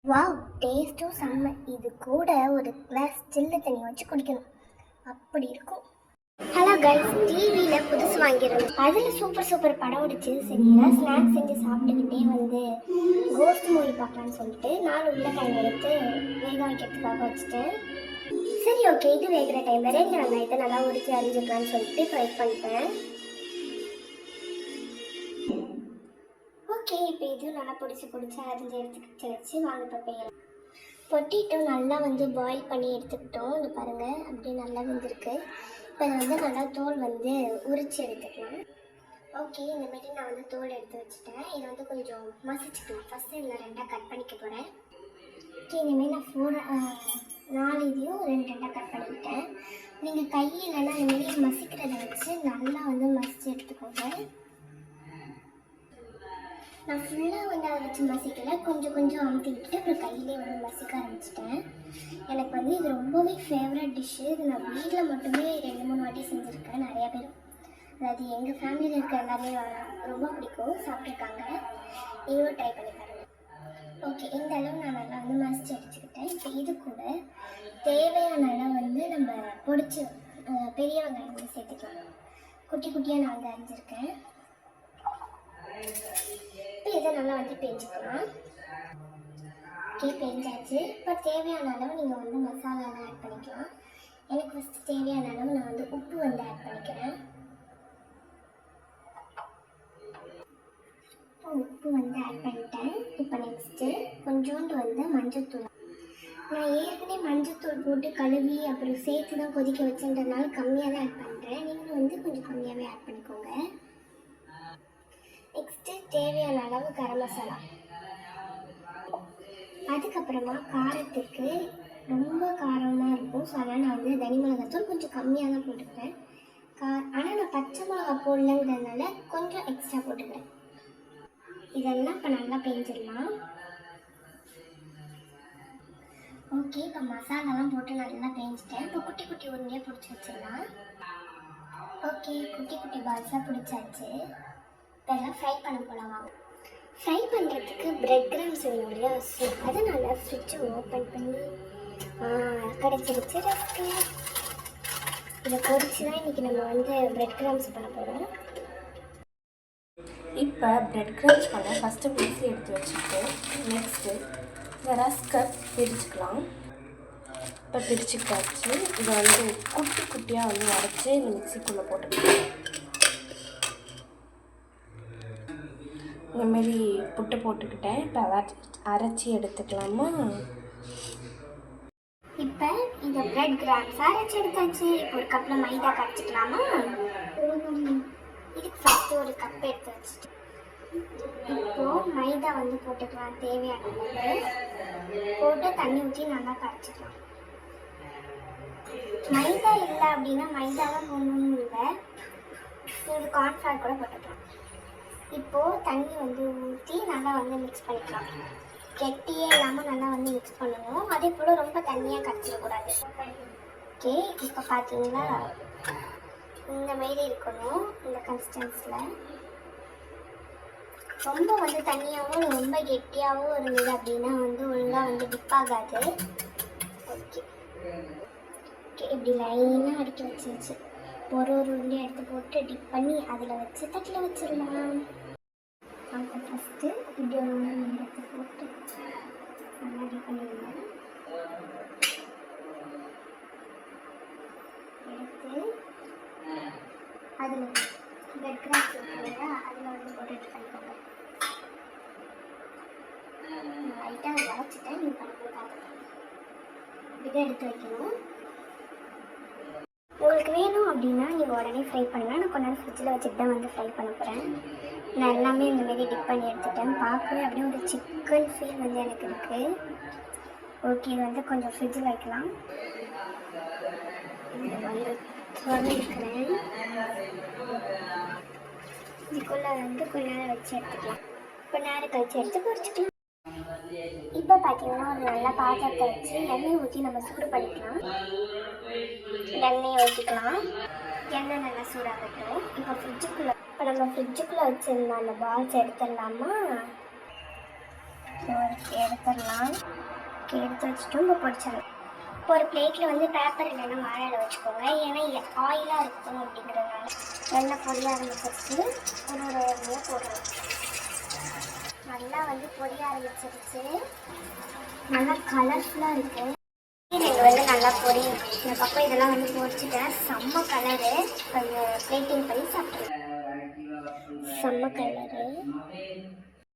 Wow, டேஸ்ட்டும் செம்ம. இது கூட ஒரு கிளாஸ் சில்லு தண்ணி வச்சு குடிக்கணும், அப்படி இருக்கும். ஹலோ கைஸ், டிவியில் புதுசு வாங்கியிருந்தோம். அதில் சூப்பர் சூப்பர் படம் ஓடிச்சு. சரிங்களா, ஸ்நாக்ஸ் செஞ்சு சாப்பிட்டுக்கிட்டே கோஸ்ட் மூவி பார்க்கலான்னு சொல்லிட்டு 4 உருளைக்கிழங்கு எடுத்து வேக வைக்கிறதுக்காக வச்சுட்டேன். சரி, ஓகே, இது வேகிற டைமில் 2 வெங்காயத்தை நல்லா உரிச்சு அரிஞ்சுக்கலான்னு சொல்லிட்டு ஃப்ரை பண்ணிட்டேன். ஓகே, இப்போ இதுவும் நல்லா பொடிச்சு அரிஞ்சு எடுத்துக்கிட்டு வச்சு வாங்க பப்பையெல்லாம் பொட்டிட்டு நல்லா பாயில் பண்ணி எடுத்துக்கிட்டோம். இது பாருங்கள், அப்படியே நல்லா வெந்திருக்கு. இப்போ இதை நல்லா தோல் உரிச்சு எடுத்துக்கலாம். ஓகே, இந்தமாரி நான் தோல் எடுத்து வச்சுட்டேன். இதை கொஞ்சம் மசிச்சுக்கலாம். ஃபஸ்ட்டு இதில் 2ஆக கட் பண்ணிக்க போகிறேன். ஓகே, இந்தமாரி நான் 4 இதையும் 2ஆக கட் பண்ணிக்கிட்டேன். நீங்கள் கையிலன்னா இந்தமாரி மசிக்கிறத வச்சு நல்லா மசிச்சு எடுத்துக்கோங்க. நான் ஃபுல்லாக அதை வச்சு மசிக்கலை, கொஞ்சம் அமுத்திக்கிட்டு அப்புறம் கையிலே மசிக்க ஆரம்பிச்சிட்டேன். எனக்கு இது ரொம்பவே ஃபேவரட் டிஷ்ஷு. இது நான் வீட்டில் மட்டுமே 2-3 வாட்டி செஞ்சுருக்கேன். நிறையா பேர், அதாவது எங்கள் ஃபேமிலியில் இருக்க எல்லாமே ரொம்ப பிடிக்கும், சாப்பிட்ருக்காங்க. நீங்களும் ட்ரை பண்ணி பாருங்கள். ஓகே, இந்த அளவு நான் நல்லா மசிச்சு அடிச்சுக்கிட்டேன். இப்போ இது கூட தேவையான அளவு நம்ம பொடிச்சு பெரிய வெங்காயம் சேர்த்துக்கலாம். குட்டி குட்டியாக நான் அரிஞ்சிருக்கேன். இப்போ இதை நல்லா பேஞ்சிக்கலாம். ஓகே, பேஞ்சாச்சு. இப்போ தேவையான அளவு நீங்கள் மசாலாலாம் ஆட் பண்ணிக்கலாம். எனக்கு ஃபஸ்ட்டு தேவையான அளவு நான் உப்பு ஆட் பண்ணிக்கிறேன். உப்பு ஆட் பண்ணிட்டேன். இப்போ நெக்ஸ்ட்டு கொஞ்சோண்டு மஞ்சள்தூள். நான் ஏற்கனவே மஞ்சள்தூள் போட்டு கழுவி அப்புறம் சேர்த்து தான் கொதிக்க வச்சுன்றதுனால கம்மியாக தான் ஆட் பண்ணுறேன். நீங்களும் கொஞ்சம் கம்மியாகவே ஆட் பண்ணிக்கோங்க. நெக்ஸ்ட்டு தேவையான அளவு கரம் மசாலா. அதுக்கப்புறமா காரத்துக்கு ரொம்ப காரமாக இருக்கும், ஸோ அதனால் நான் தனி மிளகாத்தூள் கொஞ்சம் கம்மியாக தான் போட்டுக்கிறேன். ஆனால் நான் பச்சை மிளகா போடலங்கிறதுனால கொஞ்சம் எக்ஸ்ட்ரா போட்டுக்கிறேன். இதெல்லாம் இப்போ நல்லா பெஞ்சிடலாம். ஓகே, இப்போ மசாலாலாம் போட்டு நல்லா பெஞ்சிட்டேன். இப்போ குட்டி குட்டி உருண்டையாக பிடிச்சி வச்சிடலாம். ஓகே, குட்டி குட்டி பால்ஸாக பிடிச்சாச்சு. இதெல்லாம் ஃப்ரை பண்ண போகலாம். ஃப்ரை பண்ணுறதுக்கு பிரெட் கிராம்ஸ் வேணும் இல்லையா, ஸோ அதனால் ஃப்ரிட்ஜை ஓப்பன் பண்ணி கிடச்சிருச்சு ரஸ்க்கு. இதை பொரிச்சு தான் இன்றைக்கி நம்ம பிரெட் கிராம்ஸ் பண்ண போகிறோம். இப்போ பிரெட் கிராம்ஸ் பண்ண ஃபஸ்ட்டு மிக்ஸி எடுத்து வச்சுட்டு நெக்ஸ்ட்டு இந்த ரஸ்கை பிரிச்சுக்கலாம். இப்போ பிரிச்சுக்காச்சு. இதை குட்டி குட்டியாக அரைச்சி இந்த மிக்ஸிக்குள்ளே போட்டுக்கலாம். இந்தமாரி புட்டு போட்டுக்கிட்டேன். இப்போ அரைச்சி எடுத்துக்கலாமா? இப்போ இந்த பிரெட் கிராம்ஸ் அரைச்சி எடுத்தாச்சு. இப்போ ஒரு கப்பில் மைதா கரைச்சிக்கலாமா? இதுக்கு ஃபஸ்ட்டு ஒரு கப் எடுத்து வச்சுட்டு இப்போது மைதா போட்டுக்கலாம். தேவையான போட்டு தண்ணி ஊற்றி நல்லா கரைச்சிக்கலாம். மைதா இல்லை அப்படின்னா மைதா தான் போடணும்னு இல்லை, நீங்கள் கார்ன்ஃப்ளவர் கூட போட்டுக்கலாம். இப்போது தண்ணி ஊற்றி நல்லா மிக்ஸ் பண்ணிக்கலாம். கெட்டியே இல்லாமல் நல்லா மிக்ஸ் பண்ணணும். அதே போல் ரொம்ப தண்ணியாக கரைச்சிடக்கூடாது. ஓகே, இப்போ பார்த்தீங்களா, இந்த மாரி இருக்கணும். இந்த கன்சிஸ்டன்ஸில் ரொம்ப தண்ணியாகவும் ரொம்ப கெட்டியாகவும் இருந்தது அப்படின்னா ஒழுங்காக டிப் ஆகாது. ஓகே ஓகே, இப்படி லைனாக அடிக்க வச்சிருச்சு. ஒரு உருண்டையை எடுத்து போட்டு டிப் பண்ணி அதில் வச்சு தட்டில் வச்சிடலாம். அப்போ ஃபஸ்ட்டு இப்படி ஒரு உருண்டை எடுத்து போட்டு நல்லா டிப் பண்ணிடுங்க. எடுத்து அதில் பிரெட் கிராம்ஸ் இருக்குல்லையா, அதில் போட்டு டிப் பண்ணிக்கோங்க. லைட்டாக வரைச்சிட்டேன். நீங்கள் பண்ணும்போது பார்த்துக்கலாம். இதை எடுத்து வைக்கணும். உங்களுக்கு வேணும் அப்படின்னா நீங்கள் உடனே ஃப்ரை பண்ணலாம். நான் கொஞ்ச நேரம் ஃப்ரிட்ஜில் வச்சுட்டு தான் ஃப்ரை பண்ண போகிறேன். நான் எல்லாமே இந்தமாரி டிப் பண்ணி எடுத்துட்டேன். பார்க்கவே அப்படியே ஒரு சிக்கன் ஃபீல் எனக்கு இருக்குது. ஓகே, இது கொஞ்சம் ஃப்ரிட்ஜில் வைக்கலாம். இதை திறந்துக்கிறேன். இதுக்குள்ளே கொஞ்ச நேரம் வச்சு எடுத்துக்கலாம். கொஞ்ச நேரம் கழிச்சு எடுத்து பொரிச்சிக்கலாம். இப்போ பார்த்தீங்கன்னா ஒரு நல்ல பாத்திரத்தை வச்சு எண்ணெய் ஊற்றி நம்ம சூடு பண்ணிக்கலாம். எண்ணெயை ஊற்றிக்கலாம். எண்ணெய் நல்லா சூடாகட்டும். இப்போ நம்ம ஃப்ரிட்ஜுக்குள்ளே வச்சுருந்த அந்த பால்ஸ் எடுத்துடலாமா? எடுத்துடலாம். எடுத்து வச்சுட்டோம். இப்போ பொரிச்சிடலாம். இப்போ ஒரு பிளேட்டில் வந்து பேப்பர் இல்லைன்னா வாழை வச்சுக்கோங்க. ஏன்னா ஆயிலாக இருக்கும் அப்படிங்கிறதுனால எண்ணெய் பொரிய ஆரம்பிச்சிருச்சு. ஒரு எண்ணெயை போடுறோம். நல்லா வந்து பொரிய ஆரம்பிச்சிருச்சு. நல்லா கலர்ஃபுல்லாக இருக்குது. நீங்கள் வந்து நல்லா பொரி இந்த பக்கம் இதெல்லாம் வந்து பொரிச்சிட்டேன். செம்ம கலரு. கொஞ்சம் பிளேட்டிங் பண்ணி சாப்பிட்றேன். செம்ம கலரு.